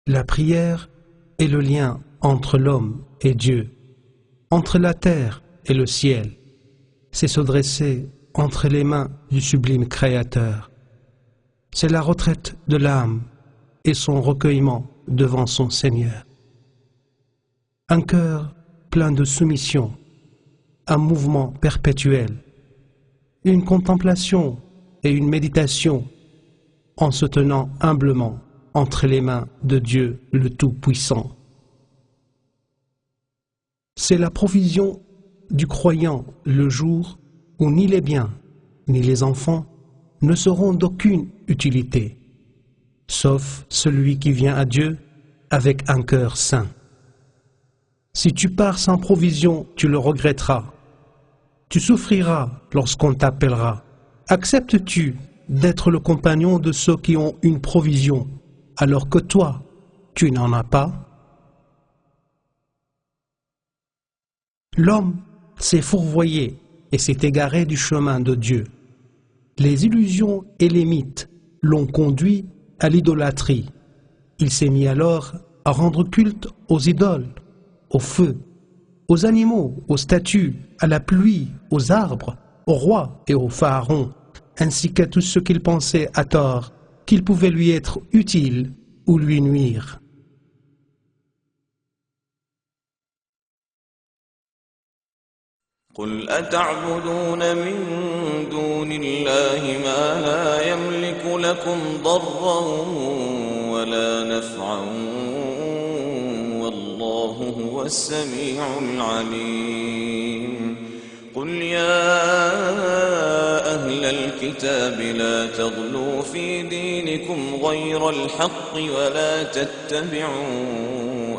La prière est le lien entre l'homme et Dieu, entre la terre et le ciel. C'est se dresser entre les mains du sublime Créateur. C'est la retraite de l'âme et son recueillement devant son Seigneur. Un cœur plein de soumission, un mouvement perpétuel, une contemplation et une méditation en se tenant humblement entre les mains de Dieu le Tout-Puissant. C'est la provision du croyant le jour où ni les biens ni les enfants ne seront d'aucune utilité, sauf celui qui vient à Dieu avec un cœur saint. Si tu pars sans provision, tu le regretteras. Tu souffriras lorsqu'on t'appellera. Acceptes-tu d'être le compagnon de ceux qui ont une provision, alors que toi, tu n'en as pas? L'homme s'est fourvoyé et s'est égaré du chemin de Dieu. Les illusions et les mythes l'ont conduit à l'idolâtrie. Il s'est mis alors à rendre culte aux idoles, au feu, aux animaux, aux statues, à la pluie, aux arbres, aux rois et aux pharaons, ainsi qu'à tous ceux qu'il pensait à tort qu'ils pouvaient lui être utiles ou lui nuire. قل أتعبدون من دون الله ما لا يملك لكم ضرا ولا نفعا والله هو السميع العليم قل يا أهل الكتاب لا تغلوا في دينكم غير الحق ولا تتبعوا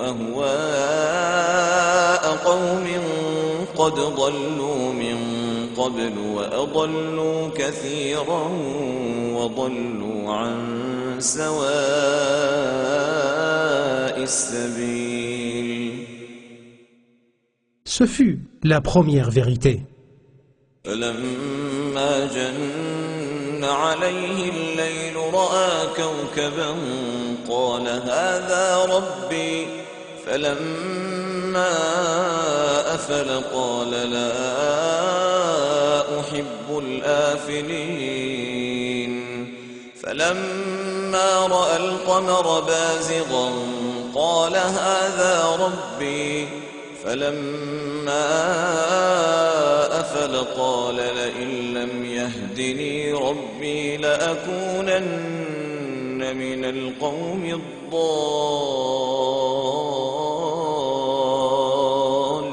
أهواء قوم قد ضلوا من قبل وأضلوا كثيرا وضلوا عن سواء السبيل. Ce fut la première vérité. فلما جن عليه الليل رأى كوكبا قال هذا ربي فلما أفل قال لا أحب الآفلين فلما رأى القمر بازغا قال هذا ربي فلما أفل قال لئن لم يهدني ربي لأكونن من القوم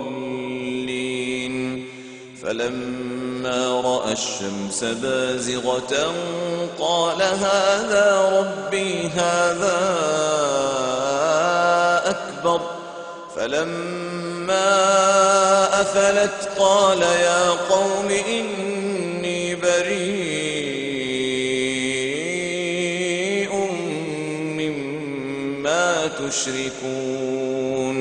الضالين فلما رأى الشمس بازغة قال هذا ربي هذا أكبر فلما أفلت قال يا قوم إني بريء مما تشركون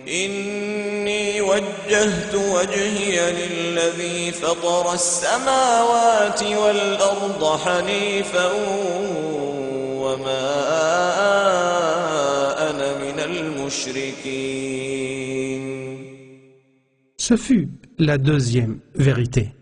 إني وجهت وجهي للذي فطر السماوات والأرض حنيفا وما أنا من المشركين. Ce fut la deuxième vérité.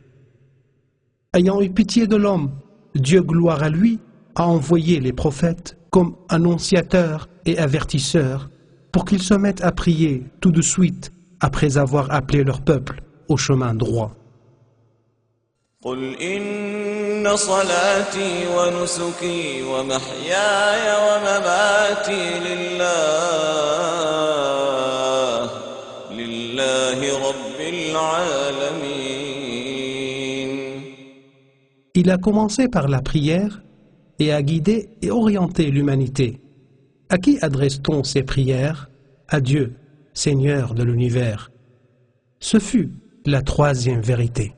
Ayant eu pitié de l'homme, Dieu, gloire à lui, a envoyé les prophètes comme annonciateurs et avertisseurs pour qu'ils se mettent à prier tout de suite après avoir appelé leur peuple au chemin droit. قل إن صلاتي ونسكي ومحياي ومماتي لله رب العالمين. Il a commencé par la prière et a guidé et orienté l'humanité. À qui adresse-t-on ces prières? À Dieu, Seigneur de l'univers. Ce fut la troisième vérité.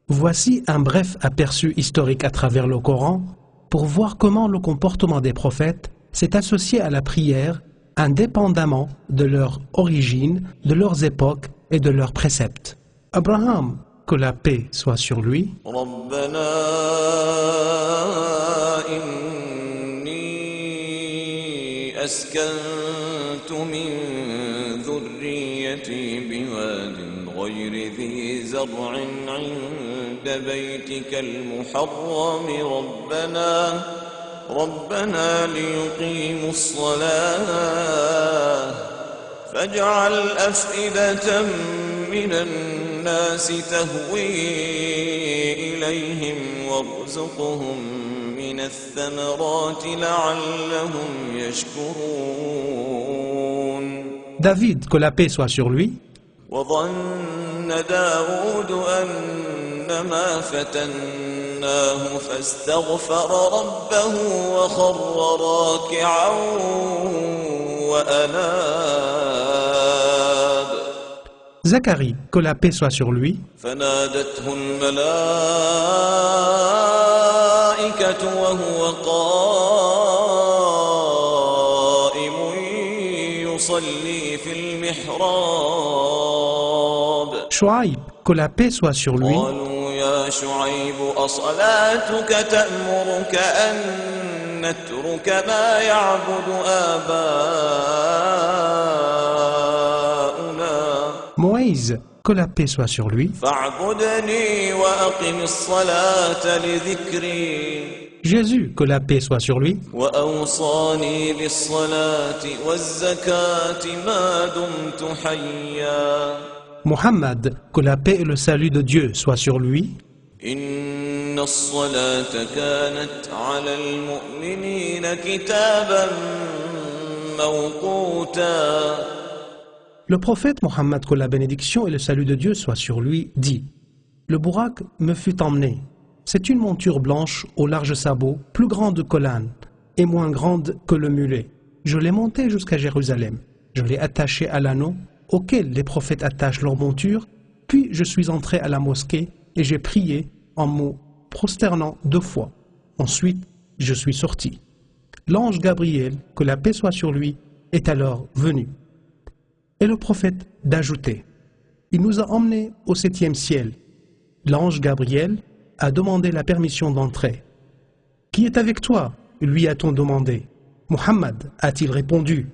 Voici un bref aperçu historique à travers le Coran pour voir comment le comportement des prophètes s'est associé à la prière indépendamment de leur origine, de leurs époques et de leurs préceptes. Abraham, que la paix soit sur lui, أسكنت من ذريتي بواد غير ذي زرع عند بيتك المحرم ربنا ليقيموا الصلاة فاجعل أفئدة من الناس تهوي إليهم وارزقهم من الثمرات لعلهم يشكرون. David, que la paix soit sur lui, وظن داود أنما فتناه فاستغفر ربه وخر راكعا وأناب. Zacharie, que la paix soit sur lui, فنادته الملائكة وهو قائم يصلي في المحراب. Shuaïb, que la paix soit sur lui, قالوا يا شعيب أصلاتك تأمرك أن نترك ما يعبد آباؤنا Moïse, que la paix soit sur lui, فاعبدني وأقم الصلاة لذكري. Jésus, que la paix soit sur lui, وأوصاني بالصلاة والزكاة ما دمت حيا. Muhammad, que la paix et le salut de Dieu soient sur lui, إن الصلاة كانت على المؤمنين كتابا موقوتا. Le prophète Mohammed, que la bénédiction et le salut de Dieu soient sur lui, dit « Le Bourak me fut emmené. C'est une monture blanche aux larges sabots, plus grande que l'âne et moins grande que le mulet. Je l'ai montée jusqu'à Jérusalem. Je l'ai attachée à l'anneau auquel les prophètes attachent leur monture, puis je suis entré à la mosquée et j'ai prié en me prosternant 2 fois. Ensuite, je suis sorti. L'ange Gabriel, que la paix soit sur lui, est alors venu. » Et le prophète d'ajouter, il nous a emmenés au 7e ciel. L'ange Gabriel a demandé la permission d'entrer. Qui est avec toi? Lui a-t-on demandé. Muhammad, a-t-il répondu.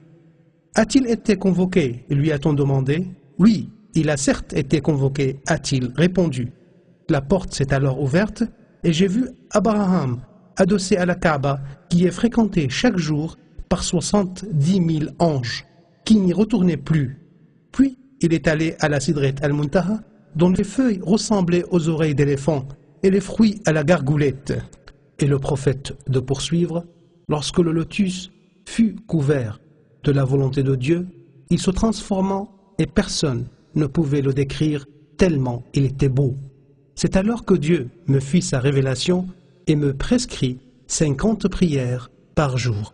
A-t-il été convoqué? Lui a-t-on demandé. Oui, il a certes été convoqué, a-t-il répondu. La porte s'est alors ouverte et j'ai vu Abraham adossé à la Kaaba qui est fréquenté chaque jour par 70 000 anges qui n'y retournaient plus. Puis il est allé à la Sidret al-Muntaha dont les feuilles ressemblaient aux oreilles d'éléphant et les fruits à la gargoulette. Et le prophète de poursuivre, lorsque le lotus fut couvert de la volonté de Dieu, il se transforma et personne ne pouvait le décrire tellement il était beau. C'est alors que Dieu me fit sa révélation et me prescrit 50 prières par jour.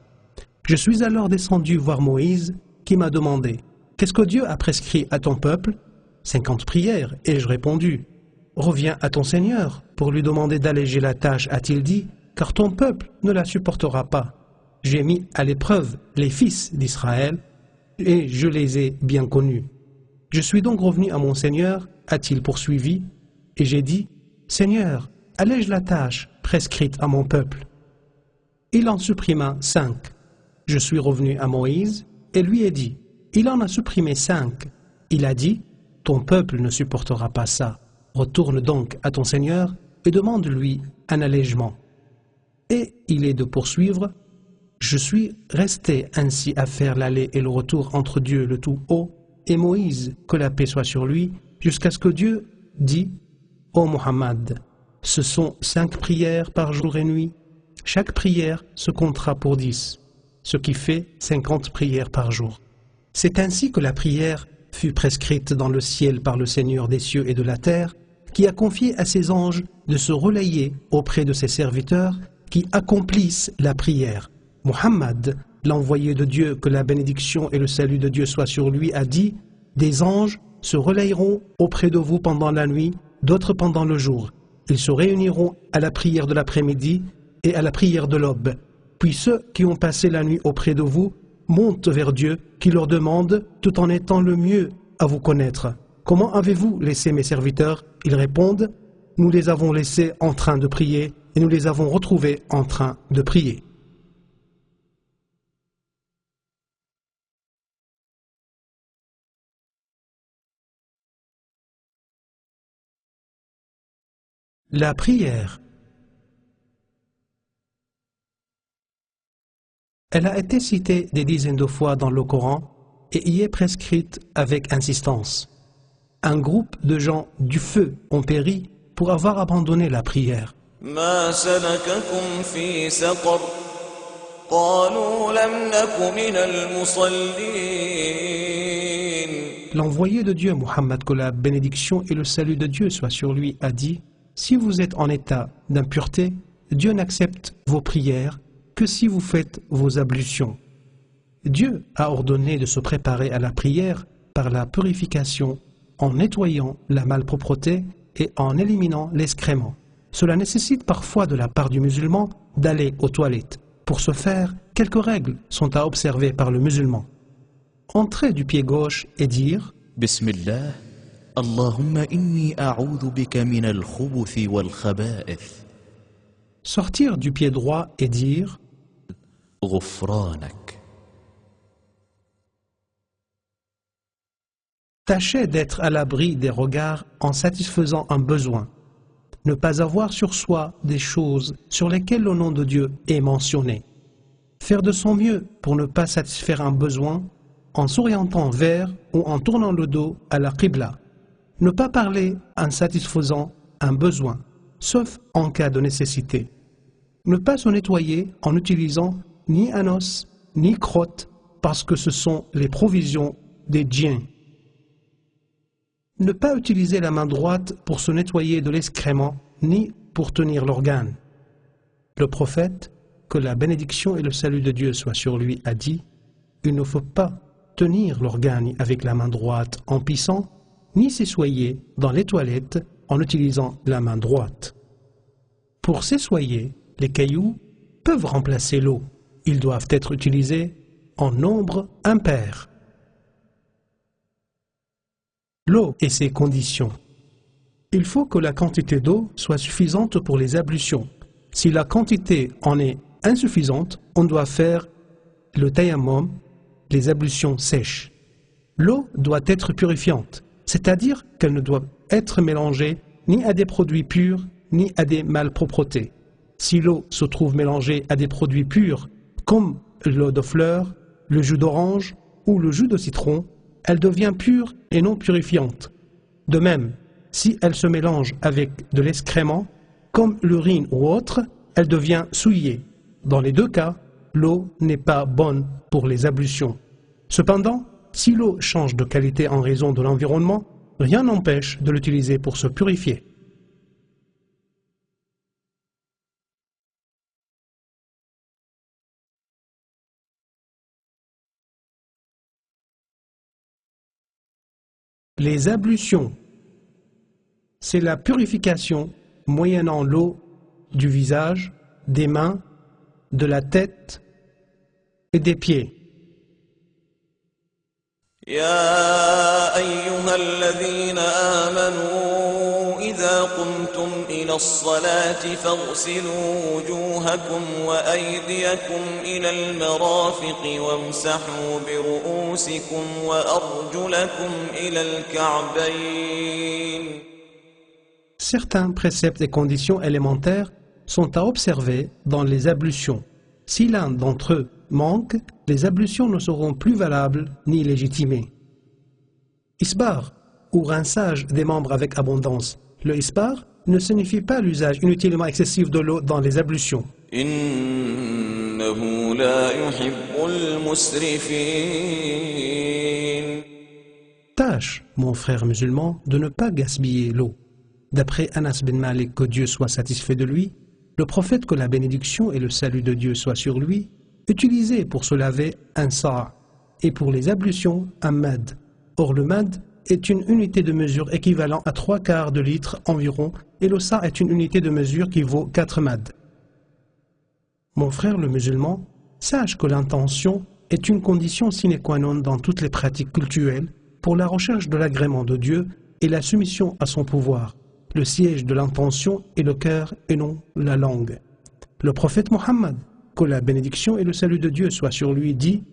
Je suis alors descendu voir Moïse qui m'a demandé « Qu'est-ce que Dieu a prescrit à ton peuple ?» 50 prières, ai-je répondu. « Reviens à ton Seigneur pour lui demander d'alléger la tâche, a-t-il dit, car ton peuple ne la supportera pas. J'ai mis à l'épreuve les fils d'Israël et je les ai bien connus. Je suis donc revenu à mon Seigneur, a-t-il poursuivi, et j'ai dit « Seigneur, allège la tâche prescrite à mon peuple. » Il en supprima 5. Je suis revenu à Moïse et lui ai dit « Il en a supprimé 5. » Il a dit « Ton peuple ne supportera pas ça. Retourne donc à ton Seigneur et demande-lui un allègement. » Et il est de poursuivre « Je suis resté ainsi à faire l'aller et le retour entre Dieu le Tout-Haut et Moïse, que la paix soit sur lui, jusqu'à ce que Dieu dit « Ô Muhammad, ce sont 5 prières par jour et nuit. Chaque prière se comptera pour 10, ce qui fait 50 prières par jour. » C'est ainsi que la prière fut prescrite dans le ciel par le Seigneur des cieux et de la terre, qui a confié à ses anges de se relayer auprès de ses serviteurs qui accomplissent la prière. Muhammad, l'envoyé de Dieu, que la bénédiction et le salut de Dieu soient sur lui, a dit « Des anges se relayeront auprès de vous pendant la nuit, d'autres pendant le jour. Ils se réuniront à la prière de l'après-midi et à la prière de l'aube. Puis ceux qui ont passé la nuit auprès de vous montent vers Dieu, qui leur demande, tout en étant le mieux à vous connaître. Comment avez-vous laissé mes serviteurs? Ils répondent, nous les avons laissés en train de prier et nous les avons retrouvés en train de prier. La prière. Elle a été citée des dizaines de fois dans le Coran et y est prescrite avec insistance. Un groupe de gens du feu ont péri pour avoir abandonné la prière. ما سلككم في سقر قالوا لم نك من المصلين. L'envoyé de Dieu, Muhammad, que la bénédiction et le salut de Dieu soient sur lui, a dit: si vous êtes en état d'impureté, Dieu n'accepte vos prières que si vous faites vos ablutions. Dieu a ordonné de se préparer à la prière par la purification en nettoyant la malpropreté et en éliminant l'excrément. Cela nécessite parfois de la part du musulman d'aller aux toilettes. Pour ce faire, quelques règles sont à observer par le musulman. Entrer du pied gauche et dire Bismillah, Allahumma inni a'udhu bika min al-khubuthi wal-khaba'ith. Sortir du pied droit et dire Ghufranak. Tâchez d'être à l'abri des regards en satisfaisant un besoin. Ne pas avoir sur soi des choses sur lesquelles le nom de Dieu est mentionné. Faire de son mieux pour ne pas satisfaire un besoin en s'orientant vers ou en tournant le dos à la Qibla. Ne pas parler en satisfaisant un besoin, sauf en cas de nécessité. Ne pas se nettoyer en utilisant ni un os, ni crotte, parce que ce sont les provisions des djinns. Ne pas utiliser la main droite pour se nettoyer de l'excrément, ni pour tenir l'organe. Le prophète, que la bénédiction et le salut de Dieu soient sur lui, a dit: il ne faut pas tenir l'organe avec la main droite en pissant, ni s'essoyer dans les toilettes en utilisant la main droite. Pour s'essoyer, les cailloux peuvent remplacer l'eau. Ils doivent être utilisés en nombre impair. L'eau et ses conditions. Il faut que la quantité d'eau soit suffisante pour les ablutions. Si la quantité en est insuffisante, on doit faire le tayammum, les ablutions sèches. L'eau doit être purifiante, c'est-à-dire qu'elle ne doit être mélangée ni à des produits purs, ni à des malpropretés. Si l'eau se trouve mélangée à des produits purs, comme l'eau de fleurs, le jus d'orange ou le jus de citron, elle devient pure et non purifiante. De même, si elle se mélange avec de l'excrément, comme l'urine ou autre, elle devient souillée. Dans les deux cas, l'eau n'est pas bonne pour les ablutions. Cependant, si l'eau change de qualité en raison de l'environnement, rien n'empêche de l'utiliser pour se purifier. Les ablutions, c'est la purification moyennant l'eau du visage, des mains, de la tête et des pieds. يا أيها الذين آمنوا إذا قمتم إلى الصلاة فاغسلوا وجوهكم وأيديكم إلى المرافق وامسحوا برؤوسكم وأرجلكم إلى الكعبين. Certains préceptes et conditions élémentaires sont à observer dans les ablutions. Si l'un d'entre eux manque, les ablutions ne seront plus valables ni légitimées. Isbar, ou rinçage des membres avec abondance. Le isbar ne signifie pas l'usage inutilement excessif de l'eau dans les ablutions. إنه لا يحب المسرفين. Tâche, mon frère musulman, de ne pas gaspiller l'eau. D'après Anas bin Malik, que Dieu soit satisfait de lui, le prophète, que la bénédiction et le salut de Dieu soient sur lui, utilisait pour se laver un sa' et pour les ablutions un mad. Or le mad est une unité de mesure équivalent à 3/4 de litre environ et le sa' est une unité de mesure qui vaut 4 mad. Mon frère le musulman, sache que l'intention est une condition sine qua non dans toutes les pratiques cultuelles pour la recherche de l'agrément de Dieu et la soumission à son pouvoir. Le siège de l'intention est le cœur et non la langue. Le prophète Mohammed, que la bénédiction et le salut de Dieu soient sur lui, dit: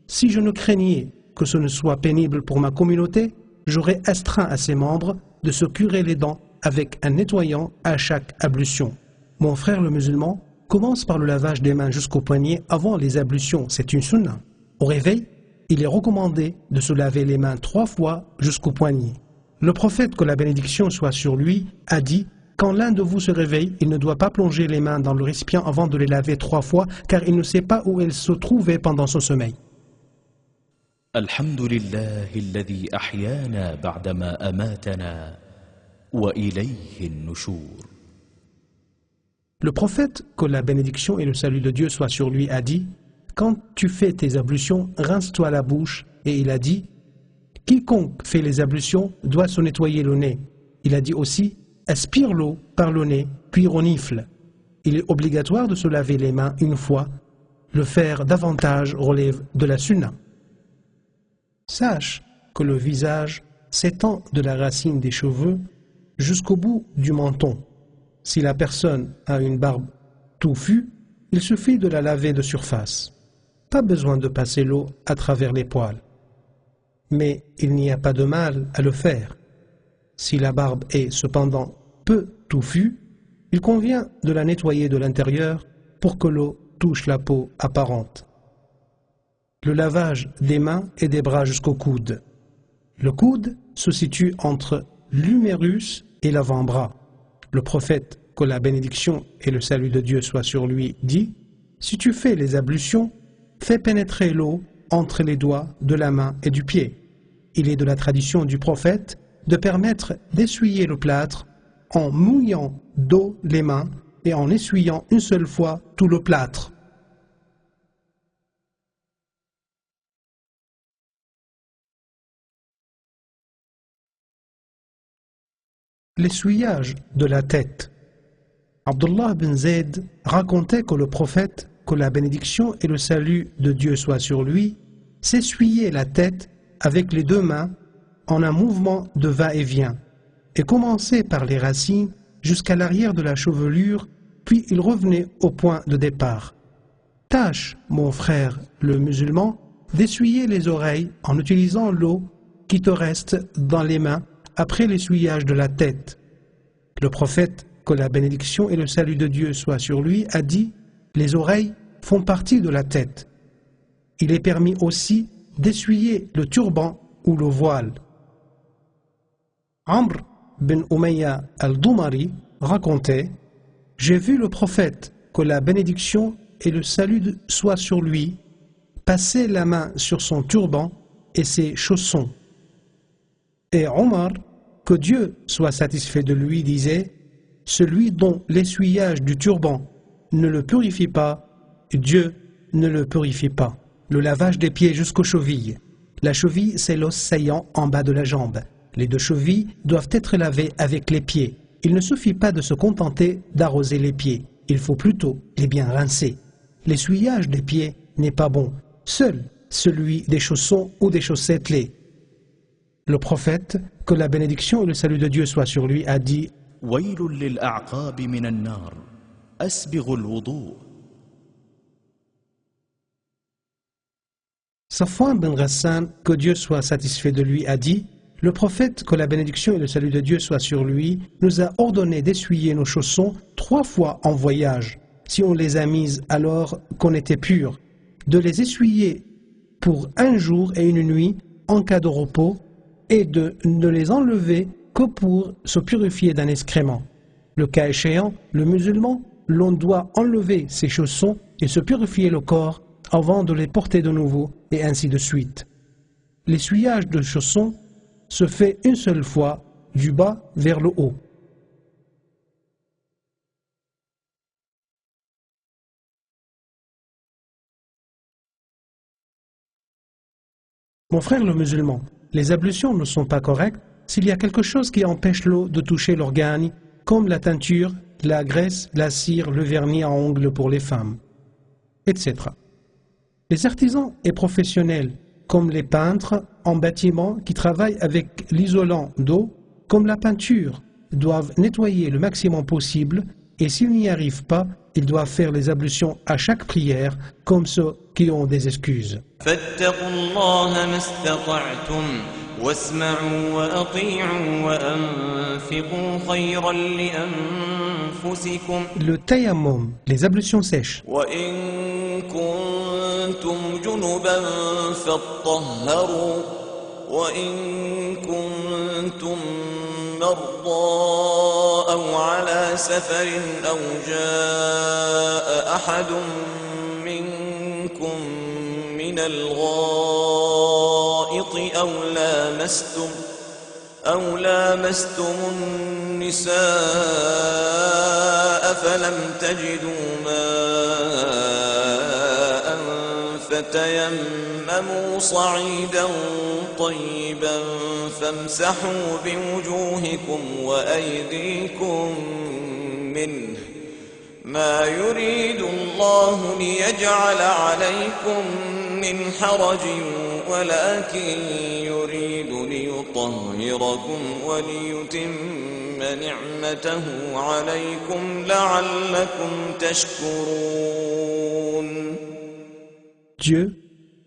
si je ne craignais que ce ne soit pénible pour ma communauté, j'aurais astreint à ses membres de se curer les dents avec un nettoyant à chaque ablution. Mon frère le musulman commence par le lavage des mains jusqu'au poignet avant les ablutions, c'est une sunna. Au réveil, il est recommandé de se laver les mains 3 fois jusqu'au poignet. Le prophète, que la bénédiction soit sur lui, a dit: quand l'un de vous se réveille, il ne doit pas plonger les mains dans le récipient avant de les laver 3 fois, car il ne sait pas où elles se trouvaient pendant son sommeil. Alhamdulillahi alladhi ahyana ba'dama amatana wa ilayhi an-nushur. Le prophète, que la bénédiction et le salut de Dieu soient sur lui, a dit: quand tu fais tes ablutions, rince-toi la bouche. Et il a dit: quiconque fait les ablutions doit se nettoyer le nez. Il a dit aussi: aspire l'eau par le nez, puis renifle. Il est obligatoire de se laver les mains une fois. Le faire davantage relève de la sunna. Sache que le visage s'étend de la racine des cheveux jusqu'au bout du menton. Si la personne a une barbe touffue, il suffit de la laver de surface. Pas besoin de passer l'eau à travers les poils. Mais il n'y a pas de mal à le faire. Si la barbe est cependant peu touffue, il convient de la nettoyer de l'intérieur pour que l'eau touche la peau apparente. Le lavage des mains et des bras jusqu'au coude. Le coude se situe entre l'humérus et l'avant-bras. Le prophète, que la bénédiction et le salut de Dieu soient sur lui, dit: si tu fais les ablutions, fais pénétrer l'eau entre les doigts de la main et du pied. Il est de la tradition du prophète de permettre d'essuyer le plâtre en mouillant d'eau les mains et en essuyant une seule fois tout le plâtre. L'essuyage de la tête. Abdullah bin Zayd racontait que le prophète, que la bénédiction et le salut de Dieu soient sur lui, s'essuyait la tête avec les 2 mains en un mouvement de va-et-vient, et commençait par les racines jusqu'à l'arrière de la chevelure, puis il revenait au point de départ. Tâche, mon frère le musulman, d'essuyer les oreilles en utilisant l'eau qui te reste dans les mains après l'essuyage de la tête. Le prophète, que la bénédiction et le salut de Dieu soient sur lui, a dit: les oreilles font partie de la tête. Il est permis aussi d'essuyer le turban ou le voile. Amr bin Umayya al-Dumari racontait: j'ai vu le prophète, que la bénédiction et le salut soient sur lui, passer la main sur son turban et ses chaussons. Et Omar, que Dieu soit satisfait de lui, disait: celui dont l'essuyage du turban ne le purifie pas, Dieu ne le purifie pas. Le lavage des pieds jusqu'aux chevilles. La cheville, c'est l'os saillant en bas de la jambe. Les 2 chevilles doivent être lavées avec les pieds. Il ne suffit pas de se contenter d'arroser les pieds. Il faut plutôt les bien rincer. L'essuyage des pieds n'est pas bon. Seul celui des chaussons ou des chaussettes l'est. Le prophète, que la bénédiction et le salut de Dieu soient sur lui, a dit: Waylun lil-a'qabi min an-nar, asbighu al-wudu'. Safwan bin Ghassan, que Dieu soit satisfait de lui, a dit: le prophète, que la bénédiction et le salut de Dieu soient sur lui, nous a ordonné d'essuyer nos chaussons 3 fois en voyage, si on les a mises alors qu'on était pur, de les essuyer pour 1 jour et 1 nuit en cas de repos, et de ne les enlever que pour se purifier d'un excrément. Le cas échéant, le musulman, l'on doit enlever ses chaussons et se purifier le corps avant de les porter de nouveau, et ainsi de suite. L'essuyage de chaussons se fait une seule fois, du bas vers le haut. Mon frère le musulman, les ablutions ne sont pas correctes s'il y a quelque chose qui empêche l'eau de toucher l'organe, comme la teinture, la graisse, la cire, le vernis à ongles pour les femmes, etc. Les artisans et professionnels, comme les peintres en bâtiment qui travaillent avec l'isolant d'eau, comme la peinture, doivent nettoyer le maximum possible Et s'ils n'y arrivent pas, ils doivent faire les ablutions à chaque prière, comme ceux qui ont des excuses. فاتقوا الله ما استطعتم واسمعوا وأطيعوا وأنفقوا خيرا لأنفسكم Le tayammum, les ablutions sèches. وإن كنتم جنبا فاطهروا وإن كنتم مرضى أو على سفر أو جاء أحد منكم من الغائط أو لامستم النساء فلم تجدوا ماء فتيمموا صعيدا طيبا فامسحوا بوجوهكم وأيديكم منه ما يريد الله ليجعل عليكم من حرج ولكن يريد ليطهركم وليتم نعمته عليكم لعلكم تشكرون. Dieu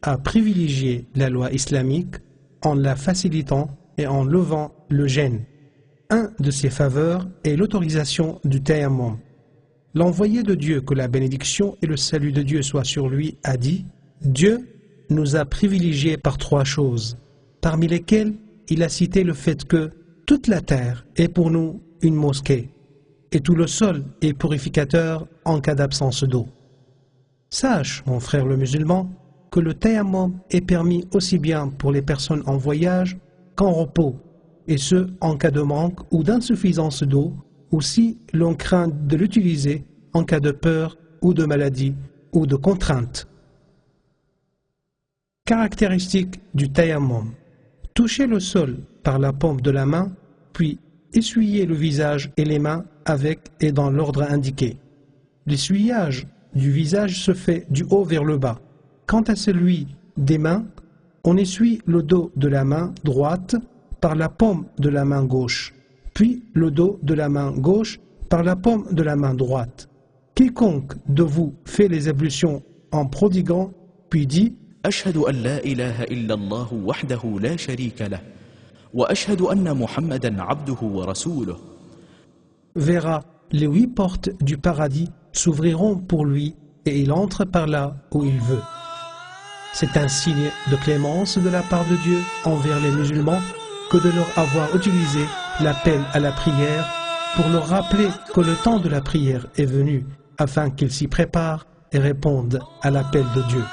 a privilégié la loi islamique en la facilitant et en levant le gêne. Un de ses faveurs est l'autorisation du tayammum. L'envoyé de Dieu, que la bénédiction et le salut de Dieu soient sur lui, a dit « Dieu nous a privilégiés par trois choses, parmi lesquelles il a cité le fait que toute la terre est pour nous une mosquée, et tout le sol est purificateur en cas d'absence d'eau. Sache, mon frère le musulman, que le tayammum est permis aussi bien pour les personnes en voyage qu'en repos, et ce en cas de manque ou d'insuffisance d'eau, ou si l'on craint de l'utiliser en cas de peur ou de maladie ou de contrainte. Caractéristique du tayammum. Toucher le sol par la paume de la main, puis essuyer le visage et les mains avec et dans l'ordre indiqué. L'essuyage du visage se fait du haut vers le bas. Quant à celui des mains, on essuie le dos de la main droite par la paume de la main gauche, puis le dos de la main gauche par la paume de la main droite. Quiconque de vous fait les ablutions en prodiguant, puis dit أشهد أن لا إله إلا الله وحده لا شريك له وأشهد أن محمدا عبده ورسوله verra les 8 portes du paradis s'ouvriront pour lui et il entre par là où il veut. C'est un signe de clémence de la part de Dieu envers les musulmans que de leur avoir utilisé l'appel à la prière pour leur rappeler que le temps de la prière est venu afin qu'ils s'y préparent et répondent à l'appel de Dieu.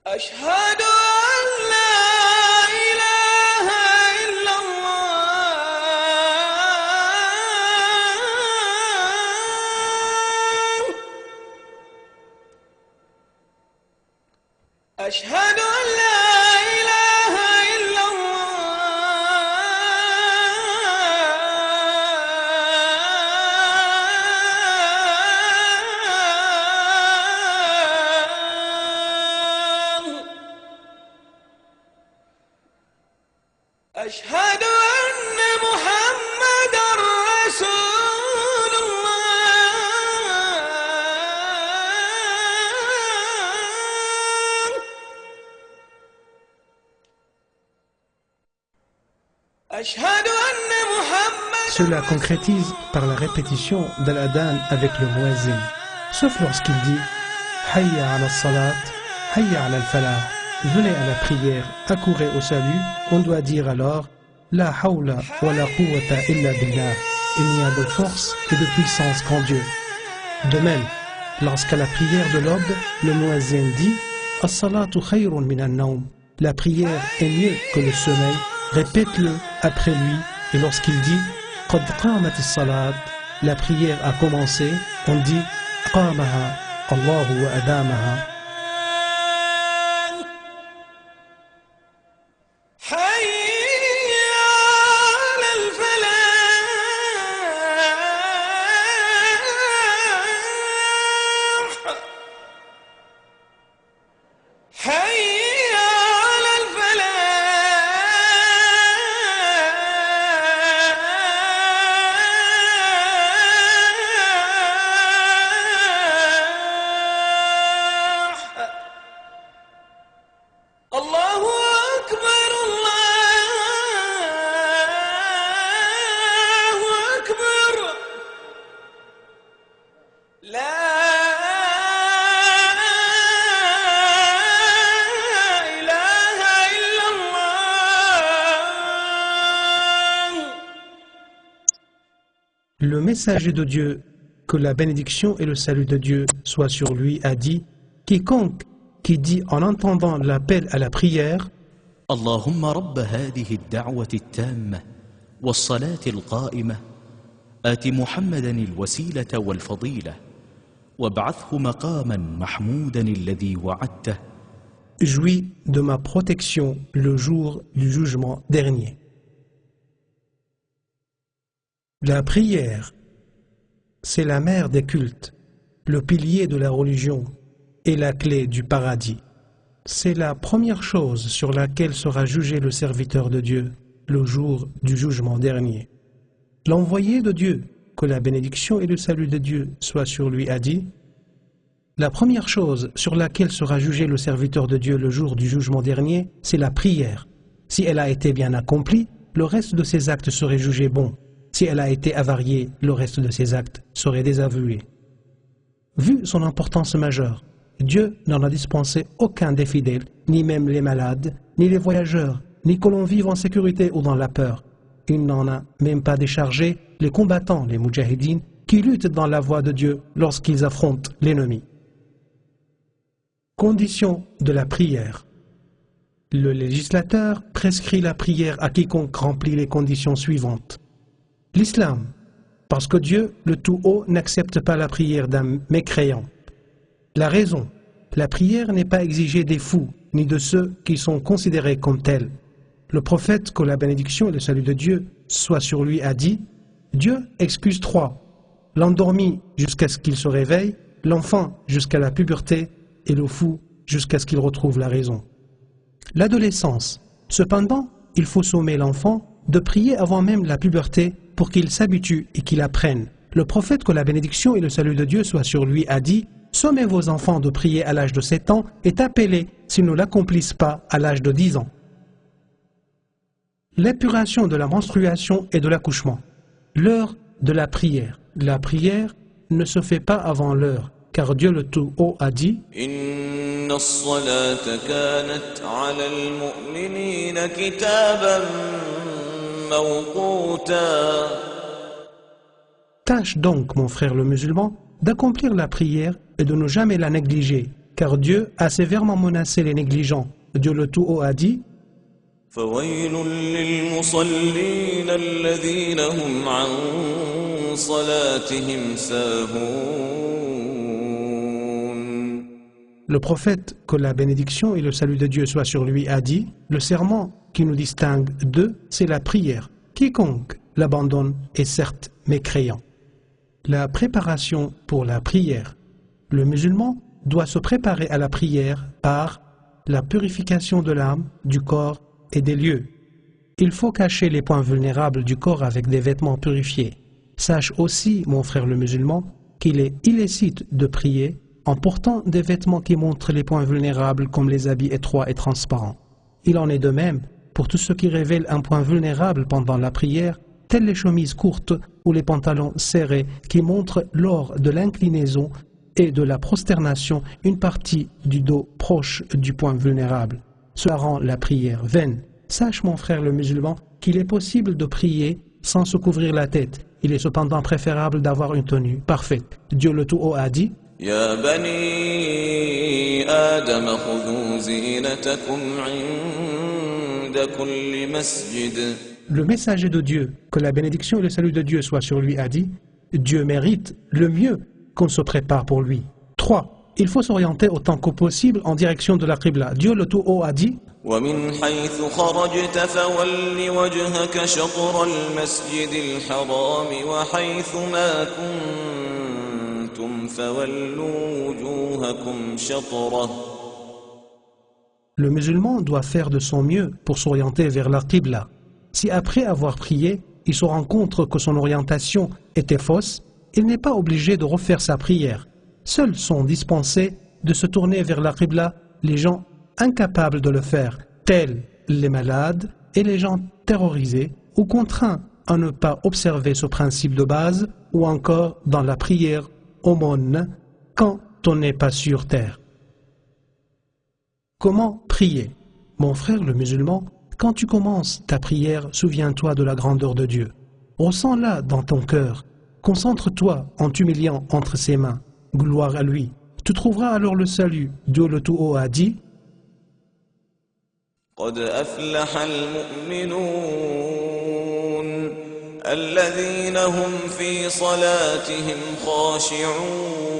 أشهد أن لا إله إلا الله أشهد أن لا إله إلا الله أشهد أن محمدا رسول الله أشهد أن محمدا Cela concrétise par la répétition de l'adhan avec le muezzin, sauf lorsqu'il dit Hayya ala salat, Hayya ala al-falah. Venez à la prière, accourez au salut, on doit dire alors La hawla wa la quwwata illa billah. Il n'y a de force et de puissance qu'en Dieu. De même, lorsqu'à la prière de l'aube, le muezzin dit As-salatu khayrun min an-nawm. La prière est mieux que le sommeil. Répète-le après lui, et lorsqu'il dit Qad qamat as-salat, la prière a commencé, on dit Qamaha, Allahu wa adamaha. Le messager de Dieu, que la bénédiction et le salut de Dieu soient sur lui, a dit: quiconque qui dit en entendant l'appel à la prière: اللهم رب هذه الدعوة التامة والصلاة القائمة آت محمدا الوسيلة والفضيلة وابعثه مقاما محمودا الذي وعدته. jouis de ma protection le jour du jugement dernier. La prière, c'est la mère des cultes, le pilier de la religion et la clé du paradis. C'est la première chose sur laquelle sera jugé le serviteur de Dieu le jour du jugement dernier. L'envoyé de Dieu, que la bénédiction et le salut de Dieu soient sur lui, a dit: la première chose sur laquelle sera jugé le serviteur de Dieu le jour du jugement dernier, c'est la prière. Si elle a été bien accomplie, le reste de ses actes serait jugé bon. Si elle a été avariée, le reste de ses actes serait désavoué. Vu son importance majeure, Dieu n'en a dispensé aucun des fidèles, ni même les malades, ni les voyageurs, ni que l'on vive en sécurité ou dans la peur. Il n'en a même pas déchargé les combattants, les moudjahidines, qui luttent dans la voie de Dieu lorsqu'ils affrontent l'ennemi. Condition de la prière. Le législateur prescrit la prière à quiconque remplit les conditions suivantes. L'islam, parce que Dieu, le Tout-Haut, n'accepte pas la prière d'un mécréant. La raison, la prière n'est pas exigée des fous, ni de ceux qui sont considérés comme tels. Le prophète, que la bénédiction et le salut de Dieu soient sur lui, a dit: Dieu excuse trois: l'endormi jusqu'à ce qu'il se réveille, l'enfant jusqu'à la puberté, et le fou jusqu'à ce qu'il retrouve la raison. L'adolescence. Cependant, il faut sommer l'enfant de prier avant même la puberté pour qu'il s'habitue et qu'il apprenne. Le prophète, que la bénédiction et le salut de Dieu soient sur lui, a dit: sommez vos enfants de prier à l'âge de 7 ans et tapez-les s'ils ne l'accomplissent pas à l'âge de 10 ans. L'épuration de la menstruation et de l'accouchement. L'heure de la prière. La prière ne se fait pas avant l'heure, car Dieu le Tout-Haut a dit: إن الصلاة كانت على المؤمنين كتابا موقوتا. Tâche donc, mon frère le musulman, d'accomplir la prière et de ne jamais la négliger, car Dieu a sévèrement menacé les négligents. Dieu le Tout-Haut a dit: فويل للمصلين الذين هم عن صلاتهم ساهون. Le prophète, que la bénédiction et le salut de Dieu soient sur lui, a dit: le serment qui nous distingue d'eux, c'est la prière. Quiconque l'abandonne est certes mécréant. La préparation pour la prière. Le musulman doit se préparer à la prière par la purification de l'âme, du corps et des lieux. Il faut cacher les points vulnérables du corps avec des vêtements purifiés. Sache aussi, mon frère le musulman, qu'il est illicite de prier en portant des vêtements qui montrent les points vulnérables comme les habits étroits et transparents. Il en est de même pour tout ce qui révèle un point vulnérable pendant la prière, telles les chemises courtes ou les pantalons serrés qui montrent lors de l'inclinaison et de la prosternation une partie du dos proche du point vulnérable. Cela rend la prière vaine. Sache, mon frère le musulman, qu'il est possible de prier sans se couvrir la tête. Il est cependant préférable d'avoir une tenue parfaite. Dieu le Tout-Haut a dit: يا بني آدم خذوا زينتكم عند كل مسجد. Le messager de Dieu, que la bénédiction et le salut de Dieu soient sur lui, a dit: Dieu mérite le mieux qu'on se prépare pour lui. 3. Il faut s'orienter autant que possible en direction de la Qibla. Dieu le Tout-Haut a dit: ومن حيث خرجت فول وجهك شطر المسجد الحرام وحيث ما كنتم فولوا وجوهكم شطره. Le musulman doit faire de son mieux pour s'orienter vers la Qibla. Si après avoir prié, il se rend compte que son orientation était fausse, il n'est pas obligé de refaire sa prière. Seuls sont dispensés de se tourner vers la Qibla les gens incapables de le faire, tels les malades et les gens terrorisés ou contraints à ne pas observer ce principe de base, ou encore dans la prière aumône quand on n'est pas sur terre. Comment prier? Mon frère le musulman, quand tu commences ta prière, souviens-toi de la grandeur de Dieu. Ressens-la dans ton cœur Concentre-toi en t'humiliant entre ses mains. Gloire à lui. Tu trouveras alors le salut. Dieu le Tout-Haut a dit: قد أفلح المؤمنون الذين هم في صلاتهم خاشعون.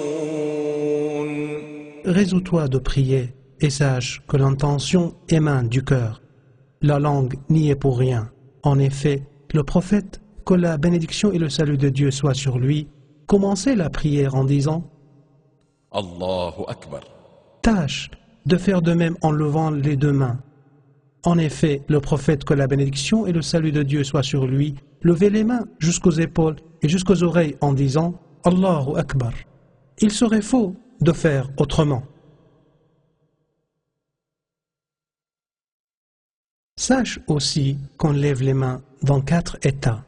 Résous-toi de prier et sache que l'intention émane du cœur. La langue n'y est pour rien. En effet, le prophète, que la bénédiction et le salut de Dieu soient sur lui, commençait la prière en disant: Allahu Akbar. Tâche de faire de même en levant les deux mains. En effet, le prophète, que la bénédiction et le salut de Dieu soient sur lui, levait les mains jusqu'aux épaules et jusqu'aux oreilles en disant Allahu Akbar. Il serait faux de faire autrement. Sache aussi qu'on lève les mains dans 4 états.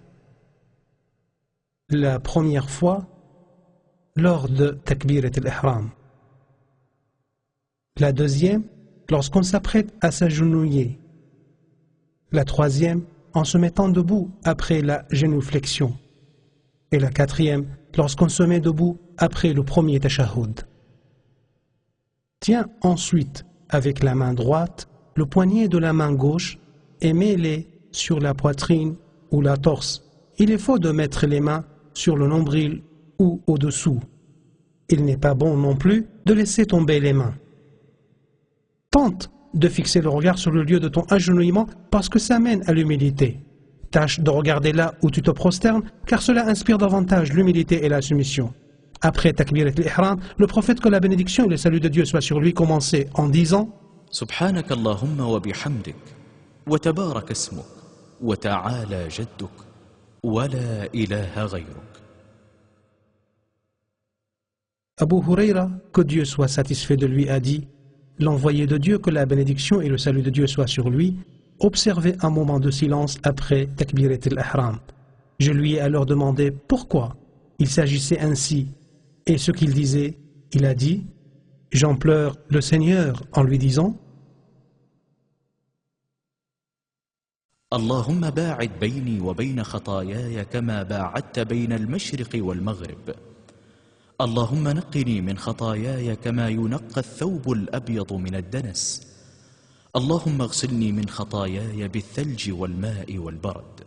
La première fois, lors de Takbirat al-Ihram. La deuxième, lorsqu'on s'apprête à s'agenouiller. La troisième, en se mettant debout après la génuflexion. Et la quatrième, lorsqu'on se met debout après le premier tashahhud. Tiens ensuite avec la main droite le poignet de la main gauche et mets-les sur la poitrine ou la torse. Il est faux de mettre les mains sur le nombril ou au-dessous. Il n'est pas bon non plus de laisser tomber les mains. Tente de fixer le regard sur le lieu de ton agenouillement parce que ça mène à l'humilité. Tâche de regarder là où tu te prosternes car cela inspire davantage l'humilité et la soumission. Après Takbirat al-Ihram, le prophète, que la bénédiction et le salut de Dieu soient sur lui, commençait en disant سبحانك اللهم وبحمدك وتبارك اسمك وتعالى جدك ولا إله غيرك. Abu Huraira, que Dieu soit satisfait de lui, a dit: l'envoyé de Dieu, que la bénédiction et le salut de Dieu soient sur lui, observait un moment de silence après Takbirat al-Ihram. Je lui ai alors demandé pourquoi il s'agissait ainsi, et ce qu'il disait. Il a dit: j'en pleure le Seigneur en lui disant: اللهم باعد بيني وبين خطاياي كما باعدت بين المشرق والمغرب. اللهم نقني من خطاياي كما ينقى الثوب الأبيض من الدنس. اللهم اغسلني من خطاياي بالثلج والماء والبرد.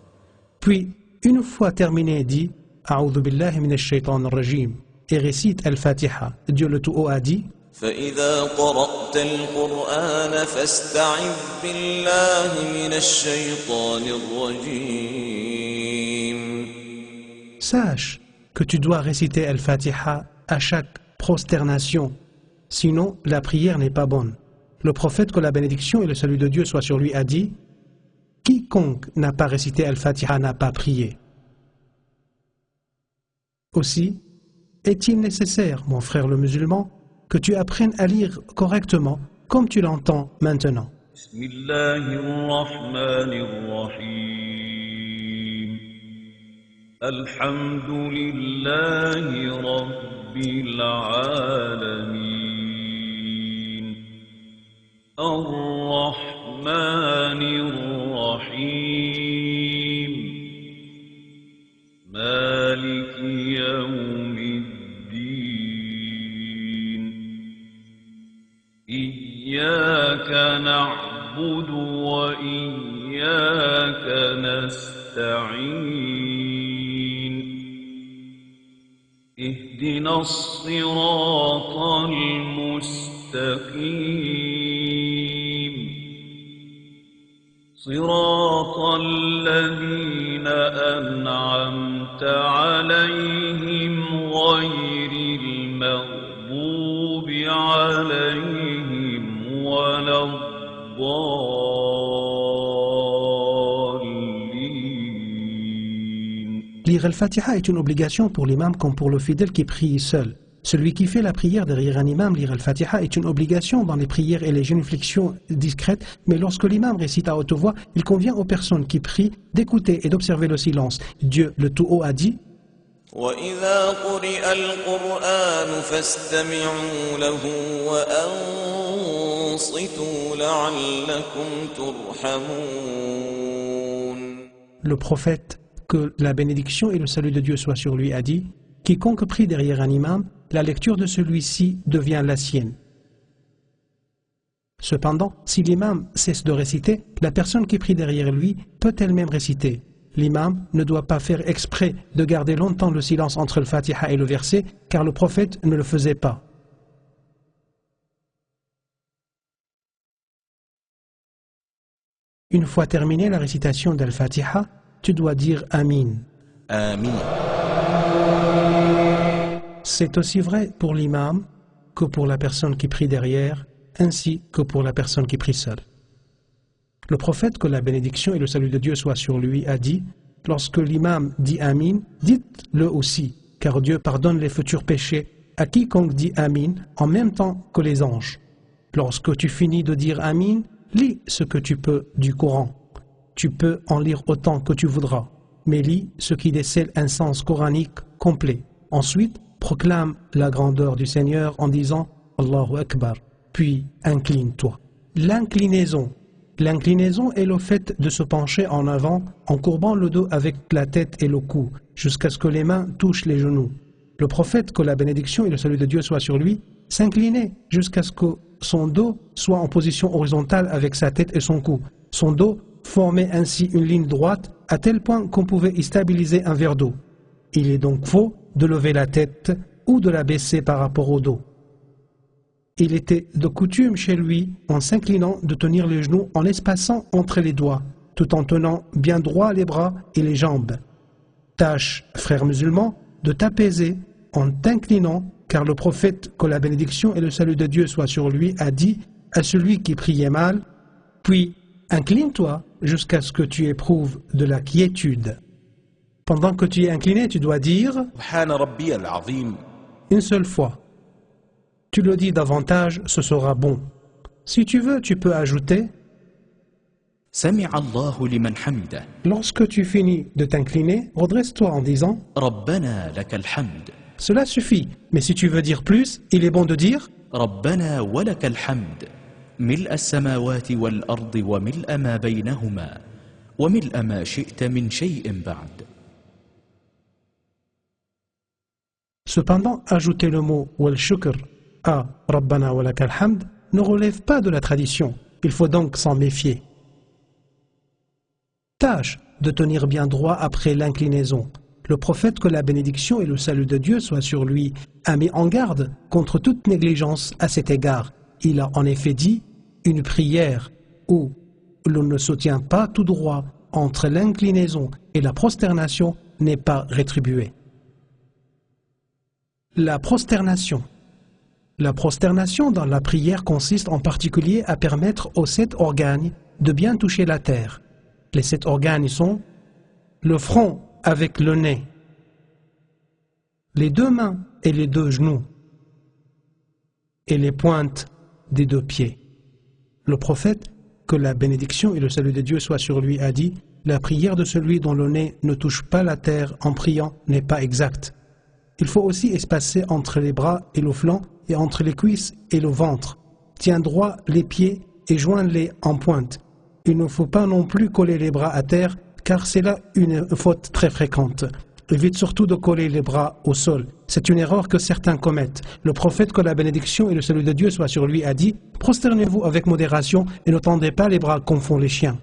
Puis, une fois terminé, dit: A'udhu billahi minash shaitan ar-rajim, et récite Al-Fatiha. Dieu le Tout-Haut a dit: فإذا قرأت القرآن فاستعذ بالله من الشيطان الرجيم. Sache que tu dois réciter Al-Fatiha à chaque prosternation, sinon la prière n'est pas bonne. Le prophète, que la bénédiction et le salut de Dieu soient sur lui, a dit: quiconque n'a pas récité Al-Fatiha n'a pas prié. Aussi, est-il nécessaire, mon frère le musulman, que tu apprennes à lire correctement comme tu l'entends maintenant. بسم الله الرحمن الرحيم الحمد لله رب العالمين الرحمن الرحيم مالك يوم الدين إياك نعبد وإياك نستعين اهدنا الصراط المستقيم صراط الذين أنعمت عليهم غير المغضوب عليهم ولا الضالين. Lire Al-Fatiha est une obligation pour l'imam comme pour le fidèle qui prie seul. Celui qui fait la prière derrière un imam, lire Al-Fatiha est une obligation dans les prières et les génuflexions discrètes, mais lorsque l'imam récite à haute voix, il convient aux personnes qui prient d'écouter et d'observer le silence. Dieu, le Tout-Haut, a dit: وإذا قرئ القرآن فاستمعوا له وأنصتوا لعلكم ترحمون. Le prophète, que la bénédiction et le salut de Dieu soient sur lui, a dit « Quiconque prie derrière un imam, la lecture de celui-ci devient la sienne. » Cependant, si l'imam cesse de réciter, la personne qui prie derrière lui peut elle-même réciter. L'imam ne doit pas faire exprès de garder longtemps le silence entre le Fatiha et le verset, car le prophète ne le faisait pas. Une fois terminée la récitation d'Al-Fatiha, tu dois dire Amin. آمين. C'est aussi vrai pour l'imam que pour la personne qui prie derrière, ainsi que pour la personne qui prie seule. Le prophète, que la bénédiction et le salut de Dieu soient sur lui, a dit « Lorsque l'imam dit Amin, dites-le aussi, car Dieu pardonne les futurs péchés à quiconque dit Amin en même temps que les anges. Lorsque tu finis de dire Amin, lis ce que tu peux du Coran. Tu peux en lire autant que tu voudras, mais lis ce qui décèle un sens coranique complet. Ensuite, proclame la grandeur du Seigneur en disant Allahu Akbar, puis incline-toi. » L'inclinaison est le fait de se pencher en avant en courbant le dos avec la tête et le cou, jusqu'à ce que les mains touchent les genoux. Le prophète, que la bénédiction et le salut de Dieu soient sur lui, s'inclinait jusqu'à ce que son dos soit en position horizontale avec sa tête et son cou. Son dos formait ainsi une ligne droite à tel point qu'on pouvait y stabiliser un verre d'eau. Il est donc faux de lever la tête ou de la baisser par rapport au dos. Il était de coutume chez lui, en s'inclinant, de tenir les genoux en espaçant entre les doigts, tout en tenant bien droit les bras et les jambes. Tâche, frères musulmans, de t'apaiser en t'inclinant, car le prophète, que la bénédiction et le salut de Dieu soient sur lui, a dit à celui qui priait mal, puis incline-toi jusqu'à ce que tu éprouves de la quiétude. Pendant que tu es incliné, tu dois dire سبحان ربي العظيم. une seule fois. Tu le dis davantage, ce sera bon. Si tu veux, tu peux ajouter سمع الله لمن حمده. lorsque tu finis de t'incliner, redresse-toi en disant ربنا لك الحمد. cela suffit. Mais si tu veux dire plus, il est bon de dire ربنا ولك الحمد ملء السماوات والأرض وملء ما بينهما وملء ما شئت من شيء بعد. Cependant, ajouter le mot wal shukr à Rabbana wa lakal hamd ne relève pas de la tradition. Il faut donc s'en méfier. Tâche de tenir bien droit après l'inclinaison. Le prophète, que la bénédiction et le salut de Dieu soient sur lui, a mis en garde contre toute négligence à cet égard. Il a en effet dit une prière où l'on ne se tient pas tout droit entre l'inclinaison et la prosternation n'est pas rétribuée. La prosternation. La prosternation dans la prière consiste en particulier à permettre aux 7 organes de bien toucher la terre. Les 7 organes sont le front avec le nez, les 2 mains et les 2 genoux, et les pointes des 2 pieds. Le prophète, que la bénédiction et le salut de Dieu soient sur lui, a dit « La prière de celui dont le nez ne touche pas la terre en priant n'est pas exacte. » Il faut aussi espacer entre les bras et le flanc et entre les cuisses et le ventre. Tiens droit les pieds et joins-les en pointe. Il ne faut pas non plus coller les bras à terre, car c'est là une faute très fréquente. Évite surtout de coller les bras au sol. C'est une erreur que certains commettent. Le prophète, que la bénédiction et le salut de Dieu soient sur lui, a dit « Prosternez-vous avec modération et ne tendez pas les bras comme font les chiens. »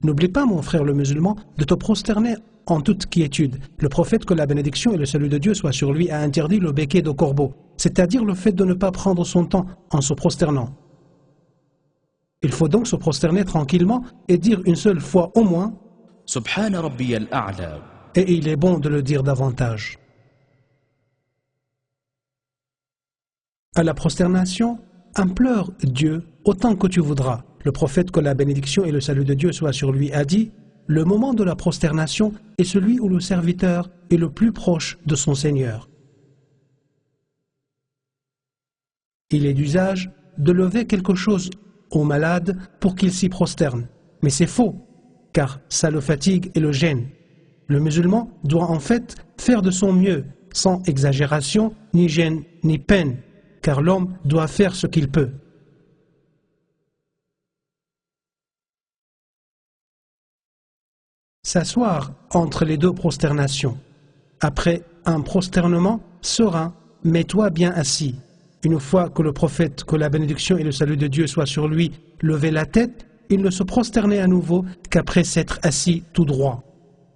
N'oublie pas, mon frère le musulman, de te prosterner en toute quiétude. Le prophète, que la bénédiction et le salut de Dieu soient sur lui, a interdit le béquet de corbeau, c'est-à-dire le fait de ne pas prendre son temps en se prosternant. Il faut donc se prosterner tranquillement et dire une seule fois au moins سبحان ربي الأعلى. Et il est bon de le dire davantage. À la prosternation, implore Dieu autant que tu voudras. Le prophète, que la bénédiction et le salut de Dieu soient sur lui, a dit « Le moment de la prosternation est celui où le serviteur est le plus proche de son Seigneur. » Il est d'usage de lever quelque chose au malade pour qu'il s'y prosterne. Mais c'est faux, car ça le fatigue et le gêne. Le musulman doit en fait faire de son mieux, sans exagération, ni gêne, ni peine, car l'homme doit faire ce qu'il peut. s'asseoir entre les deux prosternations. Après un prosternement serein, mets-toi bien assis. Une fois que le prophète, que la bénédiction et le salut de Dieu soient sur lui, levait la tête, il ne se prosternait à nouveau qu'après s'être assis tout droit.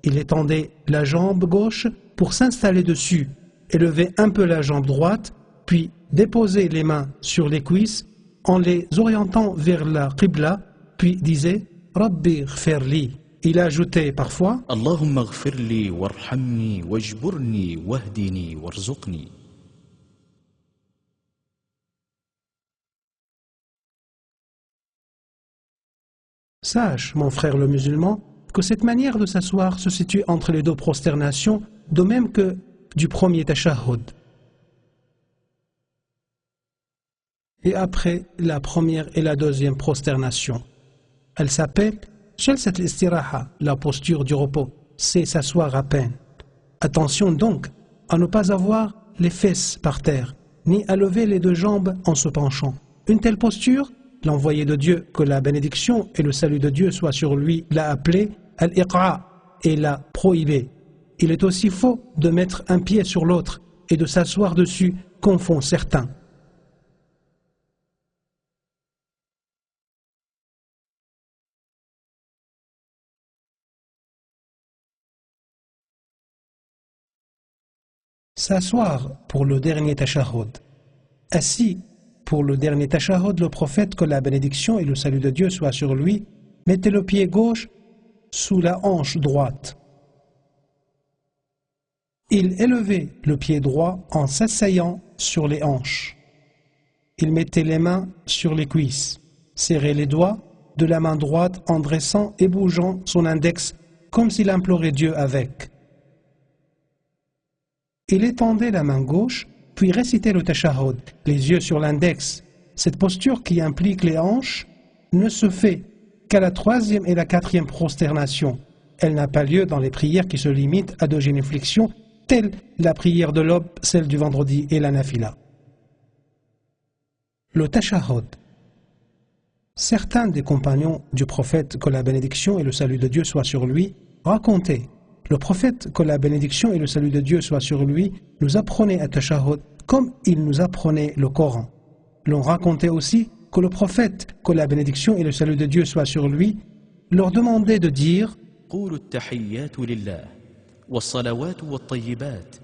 Il étendait la jambe gauche pour s'installer dessus, élevait un peu la jambe droite, puis déposait les mains sur les cuisses en les orientant vers la Qibla, puis disait « Rabbi ghfirli ». Il ajoutait parfois « Allahumma ghfirli warhamni wajburni wahdini warzuqni ». Sache, mon frère le musulman, que cette manière de s'asseoir se situe entre les deux prosternations, de même que du premier tashahhud. Et après la première et la deuxième prosternation. Elle s'appelle Jalsat al-istiraha, la posture du repos, c'est s'asseoir à peine. Attention donc à ne pas avoir les fesses par terre, ni à lever les deux jambes en se penchant. Une telle posture, l'envoyé de Dieu, que la bénédiction et le salut de Dieu soient sur lui, l'a appelé al-iqa et l'a prohibé. Il est aussi faux de mettre un pied sur l'autre et de s'asseoir dessus, qu'en font certains. S'asseoir pour le dernier tashahhud. Assis pour le dernier tashahhud, le prophète, que la bénédiction et le salut de Dieu soient sur lui, mettait le pied gauche sous la hanche droite. Il élevait le pied droit en s'asseyant sur les hanches. Il mettait les mains sur les cuisses, serrait les doigts de la main droite en dressant et bougeant son index comme s'il implorait Dieu avec. Il étendait la main gauche, puis récitait le tashahhud, les yeux sur l'index. Cette posture qui implique les hanches ne se fait qu'à la troisième et la quatrième prosternation. Elle n'a pas lieu dans les prières qui se limitent à deux génuflexions, telles la prière de l'aube, celle du vendredi et la nafila. Le tashahhud. Certains des compagnons du prophète, que la bénédiction et le salut de Dieu soient sur lui, racontaient: le prophète, que la bénédiction et le salut de Dieu soient sur lui, nous apprenait à tashahhud comme il nous apprenait le Coran. L'on racontait aussi que le prophète, que la bénédiction et le salut de Dieu soient sur lui, leur demandait de dire قولوا التحيات لله والصلوات والطيبات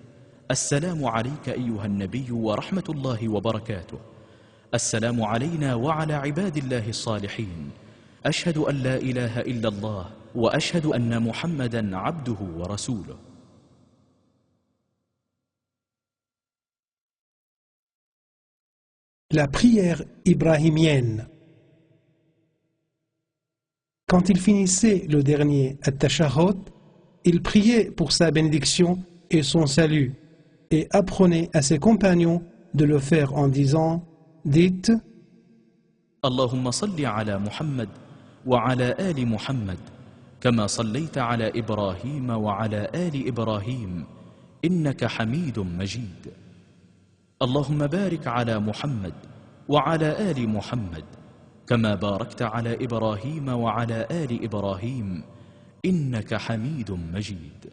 السلام عليك أيها النبي ورحمة الله وبركاته السلام علينا وعلى عباد الله الصالحين أشهد أن لا إله إلا الله وأشهد أن محمدا عبده ورسوله. La prière ibrahimienne. Quand il finissait le dernier at-tashahhud, il priait pour sa bénédiction et son salut et apprenait à ses compagnons de le faire en disant: dites اللهم صل على محمد وعلى آل محمد كما صليت على إبراهيم وعلى آل إبراهيم إنك حميد مجيد اللهم بارك على محمد وعلى آل محمد كما باركت على إبراهيم وعلى آل إبراهيم إنك حميد مجيد.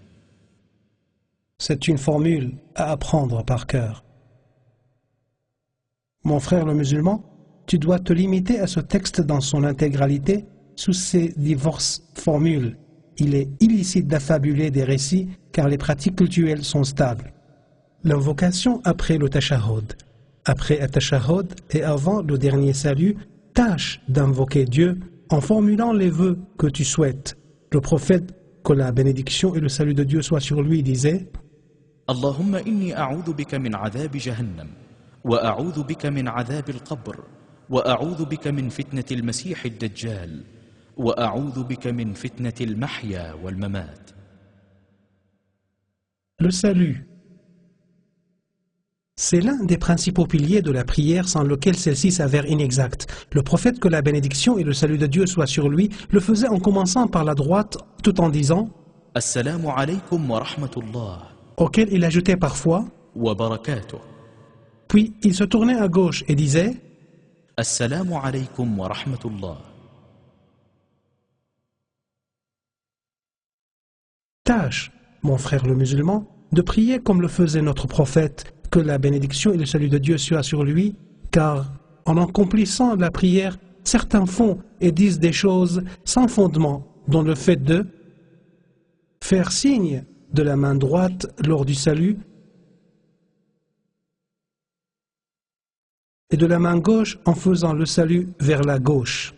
C'est une formule à apprendre par cœur. Mon frère le musulman, tu dois te limiter à ce texte dans son intégralité sous ces diverses formules. Il est illicite d'affabuler des récits car les pratiques cultuelles sont stables. L'invocation après le tashahhud. Après le tashahhud et avant le dernier salut, tâche d'invoquer Dieu en formulant les vœux que tu souhaites. Le prophète, que la bénédiction et le salut de Dieu soient sur lui, disait: اللهم إني أعوذ بك من عذاب جهنم وأعوذ بك من عذاب القبر وأعوذ بك من فتنة المسيح الدجال وأعوذ بك من فتنة المحيا والممات. Le salut. C'est l'un des principaux piliers de la prière sans lequel celle-ci s'avère inexacte. Le prophète, que la bénédiction et le salut de Dieu soient sur lui, le faisait en commençant par la droite tout en disant السلام عليكم ورحمة الله auquel il ajoutait parfois وبركاته. Puis il se tournait à gauche et disait السلام عليكم ورحمة الله Tâche, mon frère le musulman, de prier comme le faisait notre prophète, que la bénédiction et le salut de Dieu soient sur lui, car en accomplissant la prière, certains font et disent des choses sans fondement, dont le fait de faire signe de la main droite lors du salut et de la main gauche en faisant le salut vers la gauche.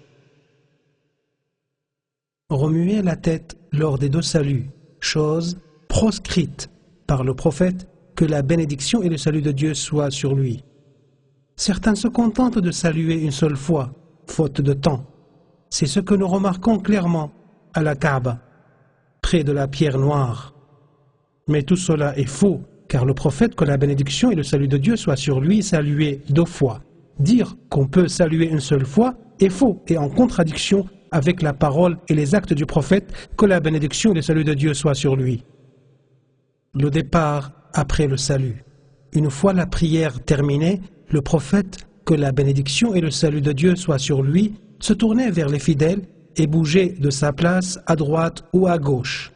Remuer la tête lors des deux saluts, chose proscrite par le prophète, que la bénédiction et le salut de Dieu soient sur lui. Certains se contentent de saluer une seule fois, faute de temps. C'est ce que nous remarquons clairement à la Kaaba, près de la pierre noire. Mais tout cela est faux, car le prophète, que la bénédiction et le salut de Dieu soient sur lui, saluait 2 fois. Dire qu'on peut saluer une seule fois est faux et en contradiction avec la parole et les actes du prophète, que la bénédiction et le salut de Dieu soient sur lui. Le départ après le salut. Une fois la prière terminée, le prophète, que la bénédiction et le salut de Dieu soient sur lui, se tournait vers les fidèles et bougeait de sa place à droite ou à gauche.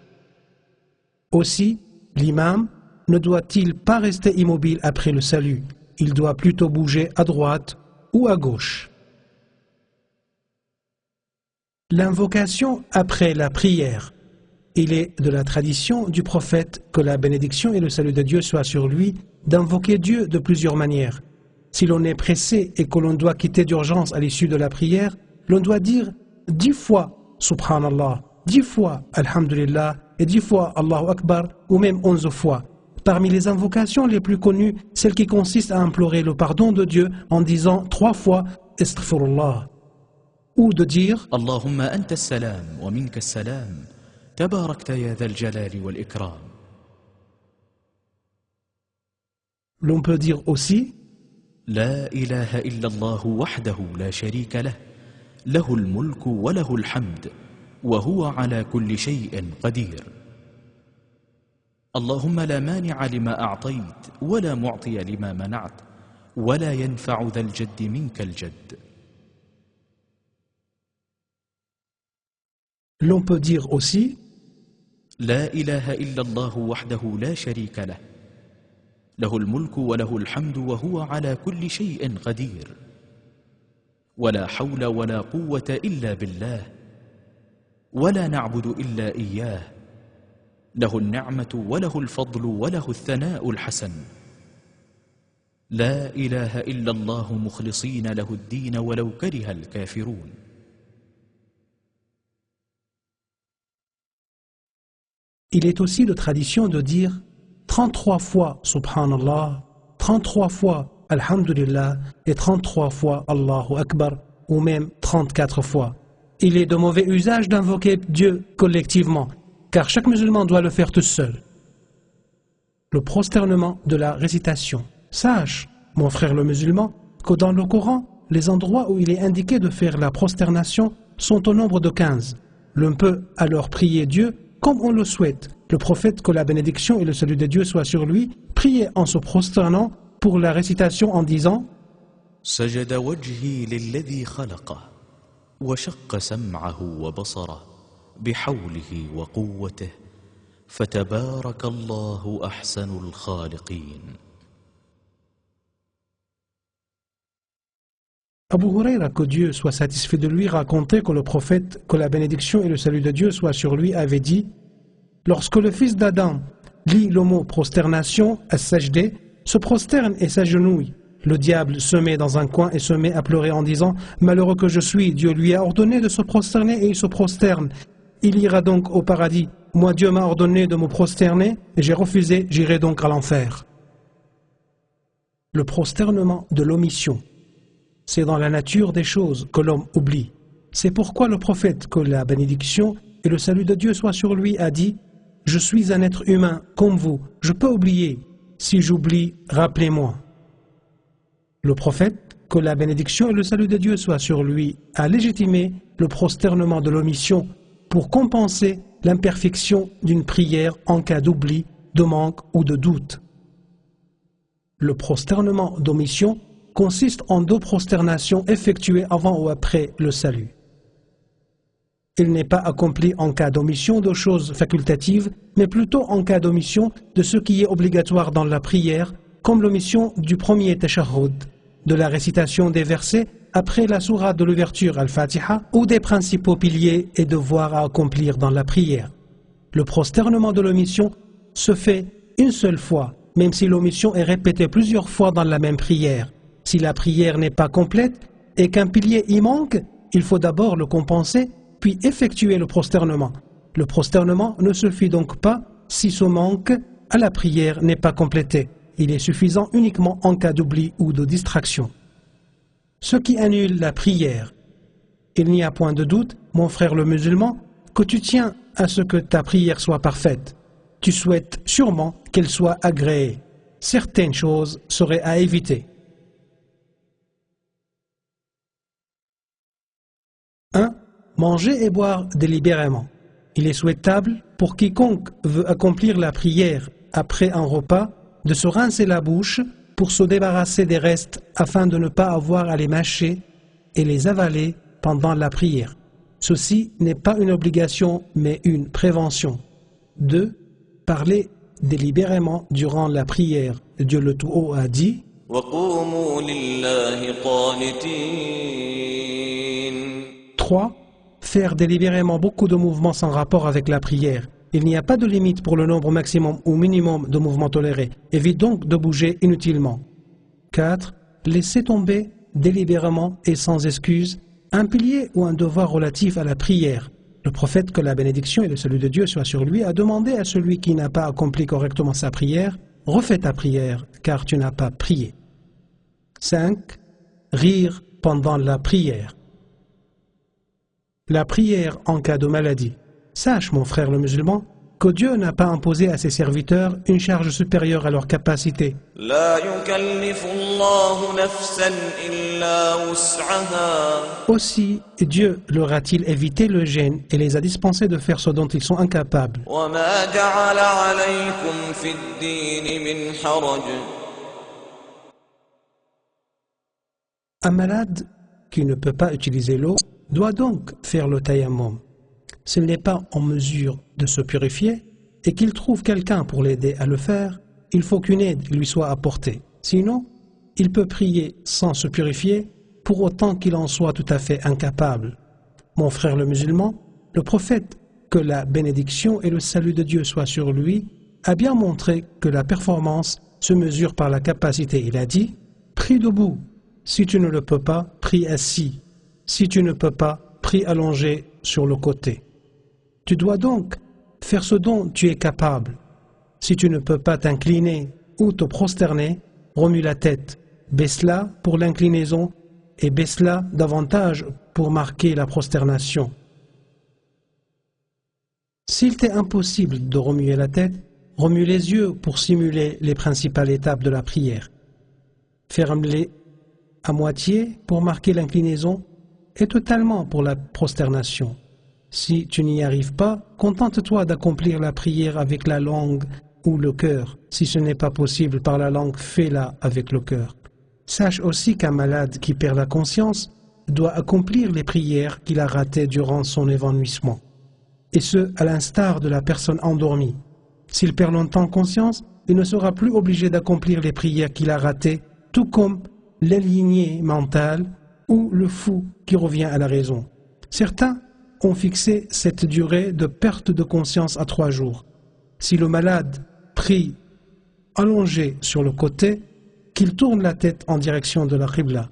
Aussi, l'imam ne doit-il pas rester immobile après le salut, il doit plutôt bouger à droite ou à gauche. L'invocation après la prière. Il est de la tradition du prophète, que la bénédiction et le salut de Dieu soient sur lui, d'invoquer Dieu de plusieurs manières. Si l'on est pressé et que l'on doit quitter d'urgence à l'issue de la prière, l'on doit dire 10 fois Subhanallah, 10 fois Alhamdulillah et 10 fois Allahu Akbar, ou même 11 fois. Parmi les invocations les plus connues, celle qui consiste à implorer le pardon de Dieu en disant 3 fois Astaghfirullah, ou de dire Allahumma anta as-salam wa minka as-salam, tabarakta ya dhal jalali wal ikram. L'on peut dire aussi La ilaha illallah wahdahu la sharika lah, lahul mulku wa lahul hamd, wa huwa ala kulli shay'in qadir. Allahumma la mani'a lima a'tayt, wa la mu'tiya lima mana'at, wa la yanfa'u dhal jaddi minka al-jadd. L'on peut dire aussi La ilaha illallah wahdahu la sharika lah, lahul mulku wa lahul hamdu wa huwa ala kulli shay'in qadir. Wa la hawla wa la quwwata illa billah, wa la na'budu illa iyyah. له النعمة وله الفضل وله الثناء الحسن. لا إله إلا الله مخلصين له الدين ولو كره الكافرون. Il est aussi de tradition de dire 33 fois Subhanallah, 33 fois Alhamdulillah et 33 fois Allahu Akbar, ou même 34 fois. Il est de mauvais usage d'invoquer Dieu collectivement, car chaque musulman doit le faire tout seul. Le prosternement de la récitation. Sache, mon frère le musulman, que dans le Coran, les endroits où il est indiqué de faire la prosternation sont au nombre de 15. L'on peut alors prier Dieu comme on le souhaite. Le prophète, que la bénédiction et le salut de Dieu soient sur lui, priait en se prosternant pour la récitation en disant سجد وجهي للذي خلقه وشق سمعه وبصره بحوله وقوته فتبارك الله أحسن الخالقين. Abu Huraira, que Dieu soit satisfait de lui, racontait que le prophète, que la bénédiction et le salut de Dieu soient sur lui, avait dit: lorsque le fils d'Adam lit le mot prosternation, as-sajdé, se prosterne et s'agenouille, le diable se met dans un coin et se met à pleurer en disant: malheureux que je suis, Dieu lui a ordonné de se prosterner et il se prosterne. Il ira donc au paradis. Moi, Dieu m'a ordonné de me prosterner et j'ai refusé, j'irai donc à l'enfer. Le prosternement de l'omission. C'est dans la nature des choses que l'homme oublie. C'est pourquoi le prophète, que la bénédiction et le salut de Dieu soient sur lui, a dit: je suis un être humain comme vous, je peux oublier. Si j'oublie, rappelez-moi. Le prophète, que la bénédiction et le salut de Dieu soient sur lui, a légitimé le prosternement de l'omission pour compenser l'imperfection d'une prière en cas d'oubli, de manque ou de doute. Le prosternement d'omission consiste en 2 prosternations effectuées avant ou après le salut. Il n'est pas accompli en cas d'omission de choses facultatives, mais plutôt en cas d'omission de ce qui est obligatoire dans la prière, comme l'omission du premier tashahhud, de la récitation des versets après la sourate de l'ouverture al-Fatiha ou des principaux piliers et devoirs à accomplir dans la prière. Le prosternement de l'omission se fait une seule fois, même si l'omission est répétée plusieurs fois dans la même prière. Si la prière n'est pas complète et qu'un pilier y manque, il faut d'abord le compenser, puis effectuer le prosternement. Le prosternement ne suffit donc pas si ce manque à la prière n'est pas complété. Il est suffisant uniquement en cas d'oubli ou de distraction. Ce qui annule la prière. Il n'y a point de doute, mon frère le musulman, que tu tiens à ce que ta prière soit parfaite. Tu souhaites sûrement qu'elle soit agréée. Certaines choses seraient à éviter. 1. Manger et boire délibérément. Il est souhaitable pour quiconque veut accomplir la prière après un repas de se rincer la bouche pour se débarrasser des restes afin de ne pas avoir à les mâcher et les avaler pendant la prière. Ceci n'est pas une obligation mais une prévention. 2. Parler délibérément durant la prière. Dieu le Tout-Haut a dit « وَقُومُوا لِلَّهِ قَانِتِينَ » 3. Faire délibérément beaucoup de mouvements sans rapport avec la prière. Il n'y a pas de limite pour le nombre maximum ou minimum de mouvements tolérés. Évite donc de bouger inutilement. 4. Laisser tomber délibérément et sans excuse un pilier ou un devoir relatif à la prière. Le prophète, que la bénédiction et le salut de Dieu soient sur lui, a demandé à celui qui n'a pas accompli correctement sa prière « Refais ta prière, car tu n'as pas prié. » 5. Rire pendant la prière. La prière en cas de maladie. Sache, mon frère le musulman, que Dieu n'a pas imposé à ses serviteurs une charge supérieure à leur capacité. لا يكلف الله نفسا إلا وسعها. Aussi, Dieu leur a-t-il évité le gêne et les a dispensés de faire ce dont ils sont incapables. وما جعل عليكم في الدين من حرج. Un malade qui ne peut pas utiliser l'eau doit donc faire le tayammum. S'il n'est pas en mesure de se purifier et qu'il trouve quelqu'un pour l'aider à le faire, il faut qu'une aide lui soit apportée. Sinon, il peut prier sans se purifier pour autant qu'il en soit tout à fait incapable. Mon frère le musulman, le prophète, que la bénédiction et le salut de Dieu soient sur lui, a bien montré que la performance se mesure par la capacité. Il a dit « Prie debout. Si tu ne le peux pas, prie assis. Si tu ne peux pas, prie allongé sur le côté. » Tu dois donc faire ce dont tu es capable. Si tu ne peux pas t'incliner ou te prosterner, remue la tête, baisse-la pour l'inclinaison et baisse-la davantage pour marquer la prosternation. S'il t'est impossible de remuer la tête, remue les yeux pour simuler les principales étapes de la prière. Ferme-les à moitié pour marquer l'inclinaison et totalement pour la prosternation. Si tu n'y arrives pas, contente-toi d'accomplir la prière avec la langue ou le cœur. Si ce n'est pas possible par la langue, fais-la avec le cœur. Sache aussi qu'un malade qui perd la conscience doit accomplir les prières qu'il a ratées durant son évanouissement. Et ce, à l'instar de la personne endormie. S'il perd longtemps conscience, il ne sera plus obligé d'accomplir les prières qu'il a ratées, tout comme l'aligné mental ou le fou qui revient à la raison. Certains ont fixé cette durée de perte de conscience à 3 jours. Si le malade prie allongé sur le côté, qu'il tourne la tête en direction de la qibla.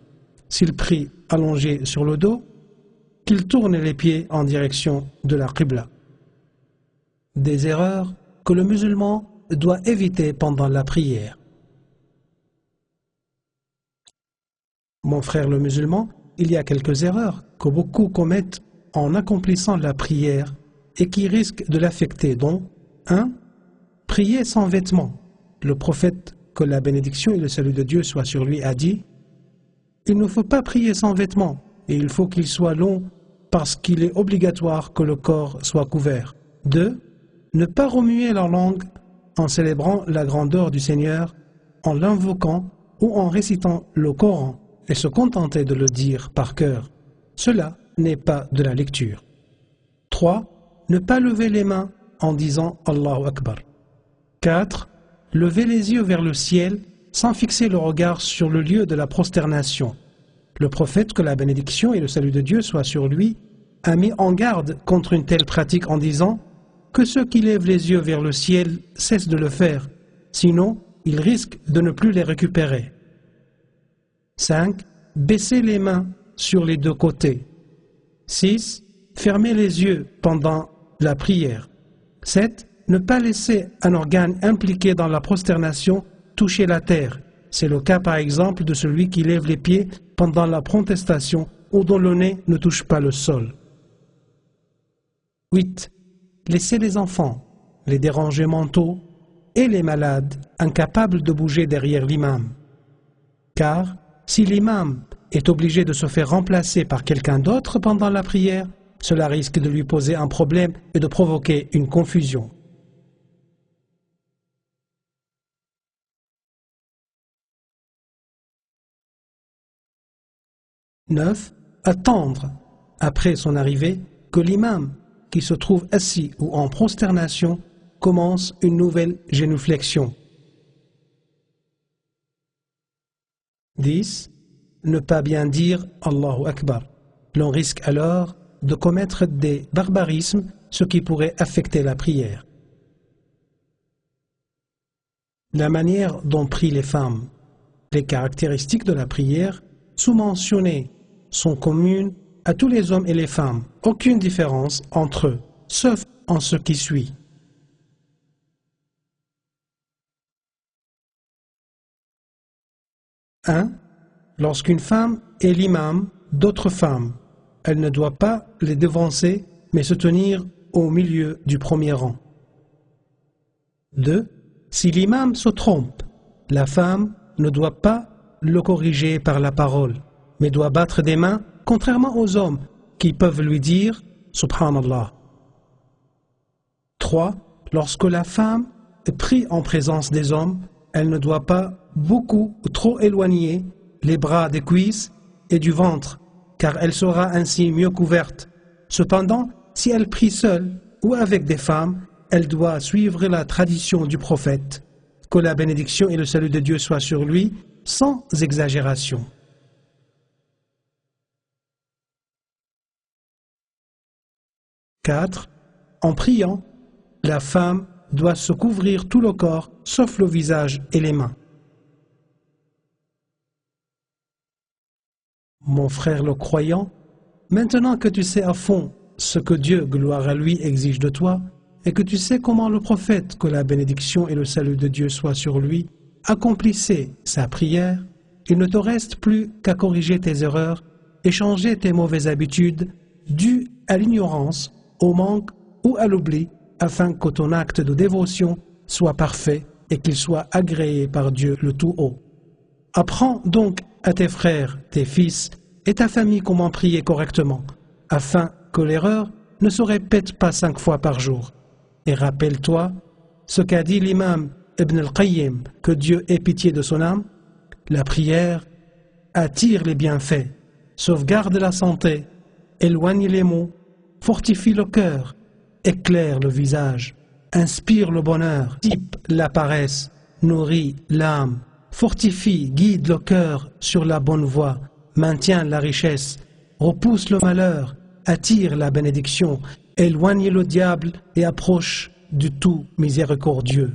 S'il prie allongé sur le dos, qu'il tourne les pieds en direction de la qibla. Des erreurs que le musulman doit éviter pendant la prière. Mon frère le musulman, il y a quelques erreurs que beaucoup commettent en accomplissant la prière et qui risquent de l'affecter, dont 1. Prier sans vêtements. Le prophète, que la bénédiction et le salut de Dieu soient sur lui, a dit « Il ne faut pas prier sans vêtements, et il faut qu'il soit long parce qu'il est obligatoire que le corps soit couvert. » 2. Ne pas remuer la langue en célébrant la grandeur du Seigneur, en l'invoquant ou en récitant le Coran, et se contenter de le dire par cœur. Cela n'est pas de la lecture. 3. Ne pas lever les mains en disant Allahu Akbar. 4. Lever les yeux vers le ciel sans fixer le regard sur le lieu de la prosternation. Le prophète, que la bénédiction et le salut de Dieu soient sur lui, a mis en garde contre une telle pratique en disant que ceux qui lèvent les yeux vers le ciel cessent de le faire, sinon ils risquent de ne plus les récupérer. 5. Baisser les mains sur les deux côtés. 6. Fermer les yeux pendant la prière. 7. Ne pas laisser un organe impliqué dans la prosternation toucher la terre. C'est le cas par exemple de celui qui lève les pieds pendant la protestation ou dont le nez ne touche pas le sol. 8. Laisser les enfants, les dérangés mentaux et les malades incapables de bouger derrière l'imam. Car si l'imam est obligé de se faire remplacer par quelqu'un d'autre pendant la prière, cela risque de lui poser un problème et de provoquer une confusion. « 9. Attendre, après son arrivée, que l'imam, qui se trouve assis ou en prosternation, commence une nouvelle génuflexion. 10. Ne pas bien dire Allahu Akbar. L'on risque alors de commettre des barbarismes, ce qui pourrait affecter la prière. La manière dont prient les femmes. Les caractéristiques de la prière sous-mentionnées sont communes à tous les hommes et les femmes. Aucune différence entre eux, sauf en ce qui suit. 1. Lorsqu'une femme est l'imam d'autres femmes, elle ne doit pas les devancer, mais se tenir au milieu du premier rang. 2. Si l'imam se trompe, la femme ne doit pas le corriger par la parole, mais doit battre des mains, contrairement aux hommes qui peuvent lui dire « Subhanallah ». 3. Lorsque la femme prie en présence des hommes, elle ne doit pas beaucoup ou trop éloigner les bras des cuisses et du ventre, car elle sera ainsi mieux couverte. Cependant, si elle prie seule ou avec des femmes, elle doit suivre la tradition du prophète, que la bénédiction et le salut de Dieu soient sur lui, sans exagération. 4. En priant, la femme doit se couvrir tout le corps, sauf le visage et les mains. Mon frère le croyant, maintenant que tu sais à fond ce que Dieu, gloire à lui, exige de toi, et que tu sais comment le prophète, que la bénédiction et le salut de Dieu soient sur lui, accomplissait sa prière, il ne te reste plus qu'à corriger tes erreurs et changer tes mauvaises habitudes dues à l'ignorance, au manque ou à l'oubli, afin que ton acte de dévotion soit parfait et qu'il soit agréé par Dieu le Tout-Haut. Apprends donc à tes frères, tes fils et ta famille comment prier correctement, afin que l'erreur ne se répète pas 5 fois par jour. Et rappelle-toi ce qu'a dit l'imam Ibn al-Qayyim, que Dieu ait pitié de son âme. La prière attire les bienfaits, sauvegarde la santé, éloigne les maux, fortifie le cœur, éclaire le visage, inspire le bonheur, dissipe la paresse, nourrit l'âme, fortifie, guide le cœur sur la bonne voie, maintient la richesse, repousse le malheur, attire la bénédiction, éloigne le diable et approche du tout miséricordieux.